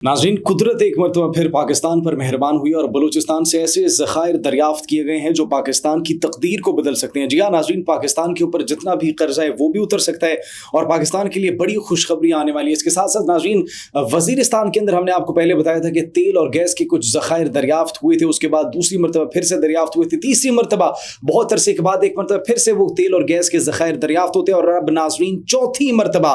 नाज़रीन, कुदरत एक मरतबा फिर पाकिस्तान पर मेहरबान हुई और बलूचिस्तान से ऐसे ज़खायर दरियाफ्त किए गए हैं जो पाकिस्तान की तकदीर को बदल सकते हैं। जी हाँ नाज़रीन, पाकिस्तान के ऊपर जितना भी कर्जा है वो भी उतर सकता है और पाकिस्तान के लिए बड़ी खुशखबरी आने वाली है। इसके साथ साथ नाज़रीन, वज़ीरिस्तान के अंदर हमने आपको पहले बताया था कि तेल और गैस के कुछ ज़खायर दरियाफ्त हुए थे, उसके बाद दूसरी मरतबा फिर से दरियाफ्त हुए थे, तीसरी मरतबा बहुत अरसे के बाद एक मरतबा फिर से वो तेल और गैस के ज़खायर दरियाफ्त होते हैं और अब नाज़रीन चौथी मरतबा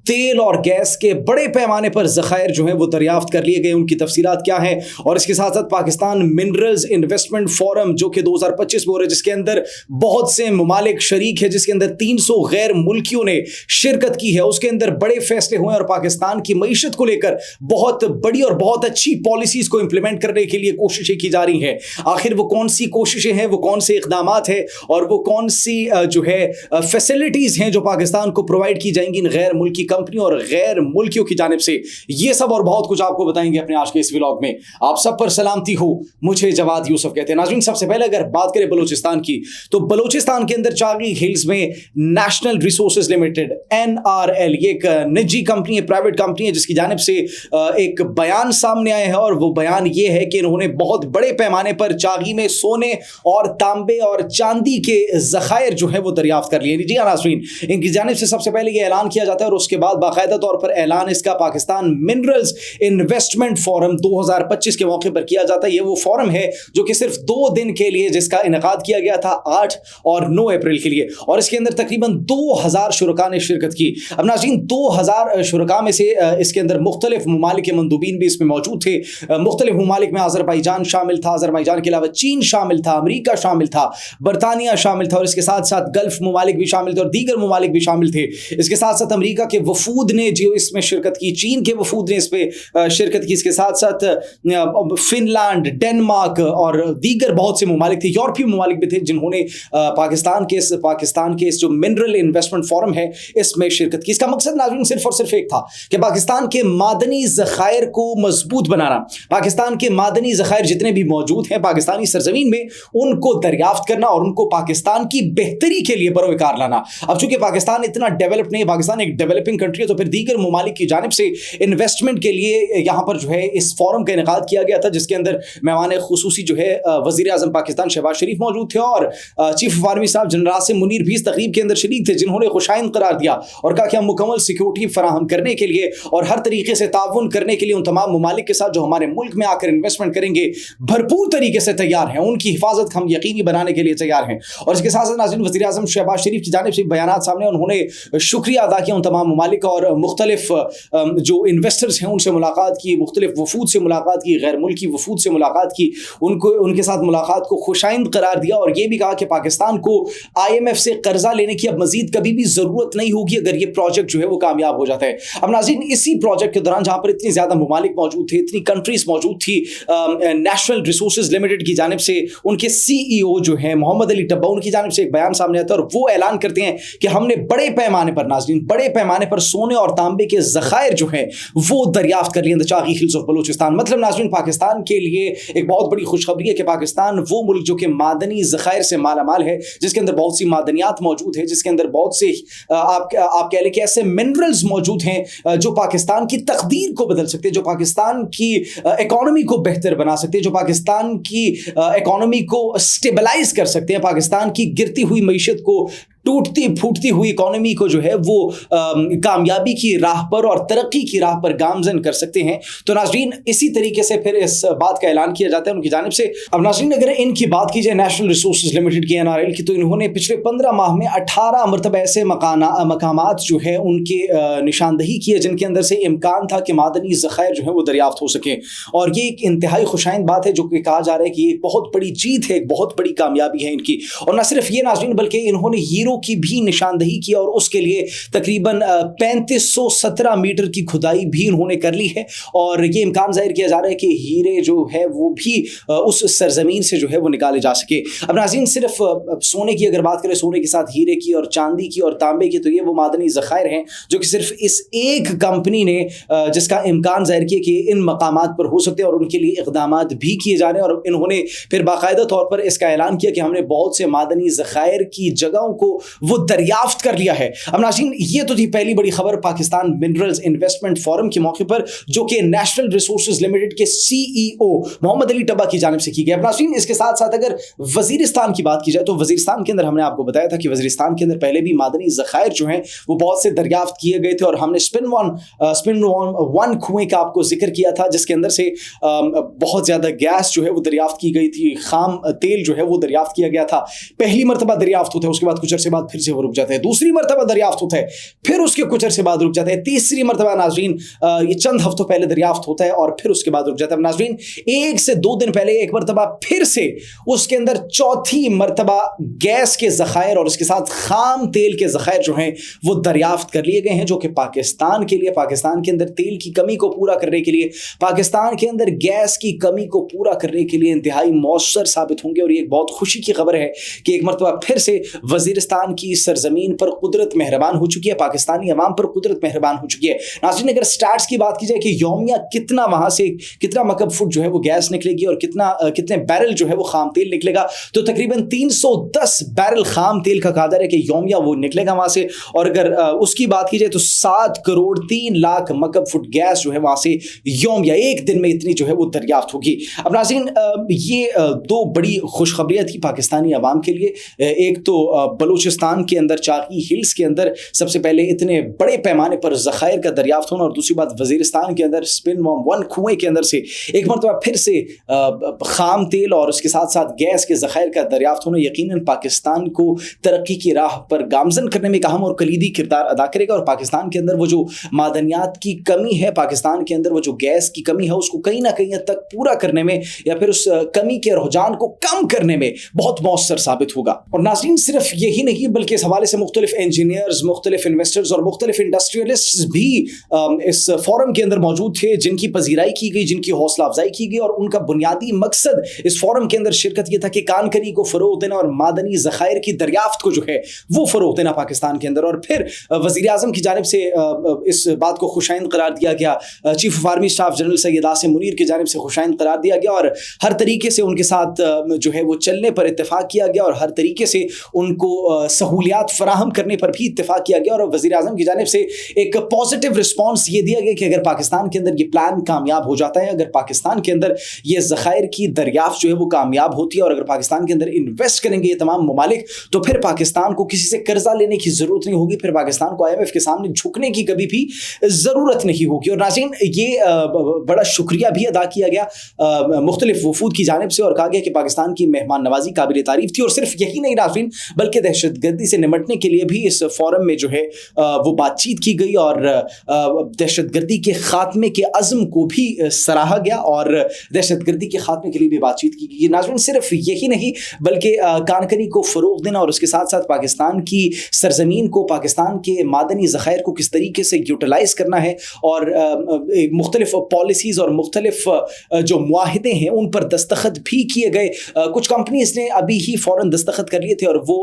तेल और गैस के बड़े पैमाने पर ज़खायर जो है वो दरियाफ्त कर लिए गए। उनकी तफसीलात क्या है और इसके साथ साथ पाकिस्तान मिनरल्स इन्वेस्टमेंट फोरम जो कि 2025 में हो रहा है, जिसके अंदर बहुत से ममालिक शरीक है, जिसके अंदर 300 गैर मुल्कियों ने शिरकत की है, उसके अंदर बड़े फैसले हुए और पाकिस्तान की मईशत को लेकर बहुत बड़ी और बहुत अच्छी पॉलिसीज को इंप्लीमेंट करने के लिए कोशिशें की जा रही हैं। आखिर वो कौन सी कोशिशें हैं, वो कौन से इक़दामात हैं और वो कौन सी जो है फैसिलिटीज हैं जो पाकिस्तान को प्रोवाइड की जाएंगी इन गैर मुल्की कंपनियों और गैर मुल्कियों की जानिब से, ये सब और बहुत कुछ आपको बताएंगे अपने आज के इस व्लॉग में। आप सब पर सलामती हो, मुझे जवाद यूसुफ कहते हैं। नाज़रीन, सबसे पहले अगर बात करें बलूचिस्तान की, तो बलूचिस्तान के अंदर चागी हिल्स में नेशनल रिसोर्सेज लिमिटेड NRL, ये एक निजी कंपनी है, प्राइवेट कंपनी है, जिसकी जानिब से एक बयान सामने आया है और वो बयान ये है कि इन्होंने बहुत बड़े पैमाने पर चागी में सोने और तांबे और चांदी के ज़खायर जो है वो दरियाफ्त कर लिए। जी हाँ नाज़रीन, इनकी जानिब से सबसे पहले ये ऐलान किया जाता है और उसके बाद बाकायदा तौर पर ऐलान इसका पाकिस्तान मिनरल्स इन्वेस्टमेंट फोरम 2025 के मौके पर किया जाता है। ये वो फोरम है जो कि सिर्फ 2 दिन के लिए, जिसका इनेकाद किया गया था 8 और 9 अप्रैल के लिए, और इसके अंदर तकरीबन 2000 शुरका ने शिरकत की। अब नाज़रीन, 2000 शुरका में से इसके अंदर मुख्तलिफ ममालिक के मंदूबीन भी इसमें मौजूद थे। मुख्तलिफ ममालिक में अज़रबैजान शामिल था, अज़रबैजान के अलावा चीन शामिल था, अमरीका शामिल था, बरतानिया शामिल था और इसके साथ साथ गल्फ ममालिक भी शामिल थे और दीगर ममालिक भी शामिल थे। इसके साथ साथ अमरीका के वफूद ने जो इसमें शिरकत की, चीन के वफूद ने इस पर शिरकत की, इसके साथ साथ फिनलैंड, डेनमार्क और दीगर बहुत से ममालिक थे, यूरोपीय ममालिक भी थे, जिन्होंने पाकिस्तान के इस जो मिनरल इन्वेस्टमेंट फोरम है इसमें शिरकत की। इसका मकसद नाज़रीन सिर्फ और सिर्फ एक था कि पाकिस्तान के मादनी ज़खायर को मजबूत बनाना, पाकिस्तान के मादनी ज़खायर जितने भी मौजूद हैं पाकिस्तानी सरजमीन में, उनको दरियाफ्त करना और उनको पाकिस्तान की बेहतरी के लिए बरोकार लाना। अब चूंकि पाकिस्तान इतना डेवलप नहीं, पाकिस्तान एक डेवलपिंग कंट्री है, तो फिर दीगर ममालिक की जानिब से इन्वेस्टमेंट के लिए यहाँ पर जो है इस फोरम का इनेकाद किया गया था, जिसके अंदर मेहमान खुसूसी जो है वज़ीर आज़म पाकिस्तान शहबाज शरीफ मौजूद थे और चीफ ऑफ आर्मी साहब जनरल आसिम मुनीर भी इस तकरीब के अंदर शरीक थे, जिन्होंने खुशाइंद करार दिया और कहा कि हम मुकम्मल सिक्योरिटी फराहम करने के लिए और हर तरीके से ताउन करने के लिए उन तमाम ममालिक के साथ जो हमारे मुल्क में आकर इन्वेस्टमेंट करेंगे भरपूर तरीके से तैयार हैं, उनकी हिफाजत हम यकीनी बनाने के लिए तैयार हैं। और इसके साथ साथ नाज़रीन, वज़ीर आज़म शहबाज शरीफ की जानिब से बयान सामने, उन्होंने शुक्रिया अदा किया उन तमाम ममालिक और मुख्तलिफ जो इन्वेस्टर्स हैं उनसे मुलाकात की, मुख्तलिफ वफूद से मुलाकात की, गैर मुल्की वफूद से मुलाकात की, उनके साथ मुलाकात को खुशाइंद करार दिया और ये भी कहा कि पाकिस्तान को IMF से कर्जा लेने की अब मजीद कभी भी ज़रूरत नहीं होगी अगर ये प्रोजेक्ट जो है वो कामयाब हो जाता है। अब नाज़रीन, इसी प्रोजेक्ट के दौरान जहाँ पर इतनी ज़्यादा ममालिक मौजूद थे, इतनी कंट्रीज मौजूद थी, नेशनल रिसोर्सेज लिमिटेड की जानिब से उनके CEO जो है मोहम्मद अली टब्बा, उनकी जानिब से एक बयान सामने आता है और वो ऐलान करते हैं कि हमने बड़े पैमाने पर नाज़रीन, बड़े पैमाने पर सोने और तांबे के ज़खायर जो है वो दरियाफ्त कर लिए the Chagai hills of Balochistan. मतलब नाज़रीन, पाकिस्तान के लिए एक बहुत बड़ी खुशखबरी है कि पाकिस्तान वो मुल्क जो कि मादनी ज़खायर से मालामाल है, जिसके अंदर बहुत सी मादनियात मौजूद है, जिसके अंदर बहुत से आप कह लें कि ऐसे मिनरल्स मौजूद हैं जो पाकिस्तान की तकदीर को बदल सकते हैं, जो पाकिस्तान की इकोनॉमी को बेहतर बना सकते हैं, जो पाकिस्तान की इकोनॉमी को स्टेबलाइज कर सकते हैं, पाकिस्तान की गिरती हुई मईशत को, टूटती फूटती हुई इकोनॉमी को जो है वो कामयाबी की राह पर और तरक्की की राह पर गामजन कर सकते हैं। तो नाज़रीन, इसी तरीके से फिर इस बात का ऐलान किया जाता है उनकी जानिब से। अब नाज़रीन, अगर इनकी बात की जाए नेशनल रिसोर्सेज लिमिटेड की NRL की, तो इन्होंने पिछले 15 माह में 18 मरतबा ऐसे मकामात जो है उनके निशानदही की है जिनके अंदर से इम्कान था कि मादनी ज़खायर जो है वो दरियाफ्त हो सकें। और ये एक इंतहाई खुशाइंद बात है जो कि कहा जा रहा है कि ये एक बहुत बड़ी जीत है, एक बहुत बड़ी कामयाबी है इनकी। और न सिर्फ ये नाज़रीन, बल्कि इन्होंने हीरो की भी निशानदही की और उसके लिए तकरीबन 3517 मीटर की खुदाई भी उन्होंने कर ली है और ये इम्कान जाहिर किया जा रहा है कि हीरे जो है वो भी उस सरजमीन से जो है वो निकाले जा सके। अब नाज़रीन, सिर्फ सोने की अगर बात करें, सोने के साथ हीरे की और चांदी की और तांबे की, तो ये वो मादनी ज़खायर हैं जो कि सिर्फ इस एक कंपनी ने जिसका इम्कान जाहिर किया कि इन मकामात पर हो सकते हैं और उनके लिए इक़दामात भी किए जा रहे हैं। और इन्होंने फिर बाकायदा तौर पर इसका ऐलान किया कि हमने बहुत से मादनी ज़खायर की जगहों को وہ دریافت کر لیا ہے. اب ناظرین یہ تو تھی پہلی بڑی خبر پاکستان منرلز انویسٹمنٹ فورم کے موقع پر جو کہ نیشنل ریسورسز لمیٹڈ کے CEO محمد علی ٹبا کی جانب سے کی گئی. اب ناظرین اس کے ساتھ ساتھ اگر وزیرستان کی بات کی جائے تو وزیرستان کے اندر ہم نے آپ کو بتایا تھا کہ وزیرستان کے اندر پہلے بھی معدنی ذخائر جو ہیں وہ بہت سے دریافت کیے گئے تھے, اور ہم نے اسپن ون کنویں کا آپ کو ذکر کیا تھا جس کے اندر سے بہت زیادہ گیس جو ہے وہ دریافت کی گئی تھی, خام تیل جو ہے وہ دریافت کیا گیا تھا. پہلی مرتبہ دریافت ہوتا ہے, اس کے بعد کچھ عرصے بعد پھر سے وہ رک جاتا ہے, دوسری مرتبہ دریافت ہوتا ہے, پھر اس کے کچھ عرصے بعد رک جاتا ہے, تیسری مرتبہ ناظرین یہ چند ہفتوں پہلے دریافت ہوتا ہے اور پھر اس کے بعد رک جاتا ہے. ناظرین 1 سے 2 دن پہلے ایک مرتبہ پھر سے اس کے اندر چوتھی مرتبہ گیس کے ذخائر اور اس کے ساتھ خام تیل کے ذخائر جو ہیں وہ دریافت کر لیے گئے ہیں, جو کہ پاکستان کے لیے, پاکستان کے اندر تیل کی کمی کو پورا کرنے کے لیے, پاکستان کے اندر گیس کی کمی کو پورا کرنے کے لیے انتہائی مؤثر ثابت ہوں گے. اور یہ ایک بہت خوشی کی خبر ہے کہ ایک مرتبہ پھر سے وزیرستان کی سرزمین پر قدرت مہربان ہو چکی ہے, پاکستانی عوام پر قدرت مہربان ہو چکی ہے. ناظرین اگر سٹارٹس کی بات کی جائے کہ یومیہ کتنا وہاں سے کتنا مکعب فٹ جو ہے وہ گیس نکلے گی اور کتنے بیرل جو ہے وہ خام تیل نکلے گا, تو تقریباً 310 بیرل خام تیل کا قدر ہے کہ یومیہ وہ نکلے گا وہاں سے. اور اگر اس کی بات کی جائے تو 7 کروڑ 3 لاکھ مکعب فٹ گیس جو ہے وہاں سے یومیہ ایک دن میں اتنی جو ہے وہ دریافت ہوگی. اب ناظرین یہ 2 بڑی خوشخبریاں تھی پاکستانی عوام کے لیے. ایک تو بلوچستان کے اندر چاقی ہلز کے اندر سب سے پہلے اتنے بڑے پیمانے پر ذخائر کا دریافت ہونا, اور دوسری بات وزیرستان کے اندر اسپن ون کنویں کے اندر سے ایک مرتبہ پھر سے خام تیل اور اس کے ساتھ ساتھ گیس کے ذخائر کا دریافت ہونا یقیناً پاکستان کو ترقی کی راہ پر گامزن کرنے میں اہم اور کلیدی کردار ادا کرے گا. اور پاکستان کے اندر وہ جو معدنیات کی کمی ہے, پاکستان کے اندر وہ جو گیس کی کمی ہے, اس کو کہیں نہ کہیں حد تک پورا کرنے میں یا پھر اس کمی کے رجحان کو کم کرنے میں بہت مؤثر ثابت ہوگا. اور ناظرین صرف یہی نہیں بلکہ اس حوالے سے مختلف انجینئرز, مختلف انویسٹرز اور مختلف انڈسٹریلسٹ بھی اس فورم کے اندر موجود تھے جن کی پذیرائی کی گئی, جن کی حوصلہ افزائی کی گئی, اور ان کا بنیادی مقصد اس فورم کے اندر شرکت یہ تھا کہ کانکنی کو فروغ دینا اور معدنی ذخائر کی دریافت کو جو ہے وہ فروغ دینا پاکستان کے اندر. اور پھر وزیر اعظم کی جانب سے اس بات کو خوشائند قرار دیا گیا, chief of army staff general Syed Asim Munir کی جانب سے خوشائند قرار دیا گیا, اور ہر طریقے سے ان کے ساتھ جو ہے وہ چلنے پر اتفاق کیا گیا, اور ہر طریقے سے ان کو سہولیات فراہم کرنے پر بھی اتفاق کیا گیا. اور وزیر اعظم کی جانب سے ایک پازیٹیو رسپانس یہ دیا گیا کہ اگر پاکستان کے اندر یہ پلان کامیاب ہو جاتا ہے, اگر پاکستان کے اندر یہ ذخائر کی دریافت جو ہے وہ کامیاب ہوتی ہے, اور اگر پاکستان کے اندر انویسٹ کریں گے یہ تمام ممالک, تو پھر پاکستان کو کسی سے قرضہ لینے کی ضرورت نہیں ہوگی, پھر پاکستان کو IMF کے سامنے جھکنے کی کبھی بھی ضرورت نہیں ہوگی. اور ناظرین یہ بڑا شکریہ بھی ادا کیا گیا مختلف وفود کی جانب سے, اور کہا گیا کہ پاکستان کی مہمان نوازی قابل تعریف تھی. اور صرف یہی نہیں ناظرین بلکہ دہشت گردی سے نمٹنے کے لیے بھی اس فورم میں جو ہے وہ بات چیت کی گئی, اور دہشت گردی کے خاتمے کے عزم کو بھی سراہا گیا, اور دہشت گردی کے خاتمے کے لیے بھی بات چیت کی گئی. ناظرین صرف یہی نہیں بلکہ کانکنی کو فروغ دینا اور اس کے ساتھ ساتھ پاکستان کی سرزمین کو, پاکستان کے معدنی ذخائر کو کس طریقے سے یوٹیلائز کرنا ہے, اور مختلف پالیسیز اور مختلف جو معاہدے ہیں ان پر دستخط بھی کیے گئے. کچھ کمپنیز نے ابھی ہی فوراً دستخط کر لیے تھے, اور وہ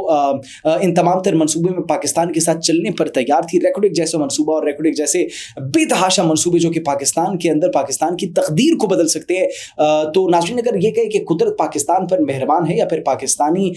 ان تمام تر منصوبے میں پاکستان کے ساتھ چلنے پر تیار تھی. ریکوڈک جیسے منصوبہ اور ریکوڈک جیسے بے تحاشا منصوبے جو کہ پاکستان کے اندر پاکستان کی تقدیر کو بدل سکتے ہیں. تو ناظرین اگر یہ کہے کہ قدرت پاکستان پر مہربان ہے, یا پھر پاکستانی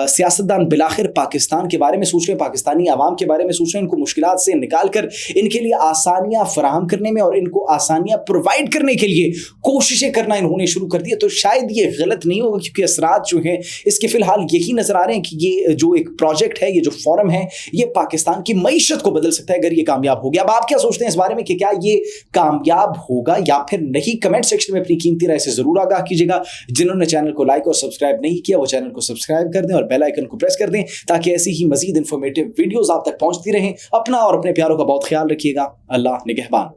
سیاستدان بالآخر پاکستان کے بارے میں سوچ رہے ہیں, پاکستانی عوام کے بارے میں سوچ رہے ہیں, ان کو مشکلات سے نکال کر ان کے لیے آسانیاں فراہم کرنے میں اور ان کو آسانیاں پرووائڈ کرنے کے لیے کوششیں کرنا انہوں نے شروع کر دیا, تو شاید یہ غلط نہیں ہوگا, کیونکہ اثرات جو ہیں اس کے فی الحال یہی نظر آ رہے ہیں کہ یہ جو ایک پروجیکٹ ہے, یہ جو فورم ہے, یہ پاکستان کی معیشت کو بدل سکتا ہے اگر یہ کامیاب ہو گیا. اب آپ کیا سوچتے ہیں اس بارے میں کہ کیا یہ کامیاب ہوگا یا پھر نہیں؟ کمنٹ سیکشن میں اپنی قیمتی رائے سے ضرور آگاہ کیجیے گا. جنہوں نے چینل کو لائک اور سبسکرائب نہیں کیا وہ چینل کو سبسکرائب کر دیں اور بیل آئیکن کو پریس کر دیں تاکہ ایسی ہی مزید انفارمیٹیو ویڈیوز آپ تک پہنچتی رہیں. اپنا اور اپنے پیاروں کا بہت خیال رکھیے گا. اللہ نگہبان.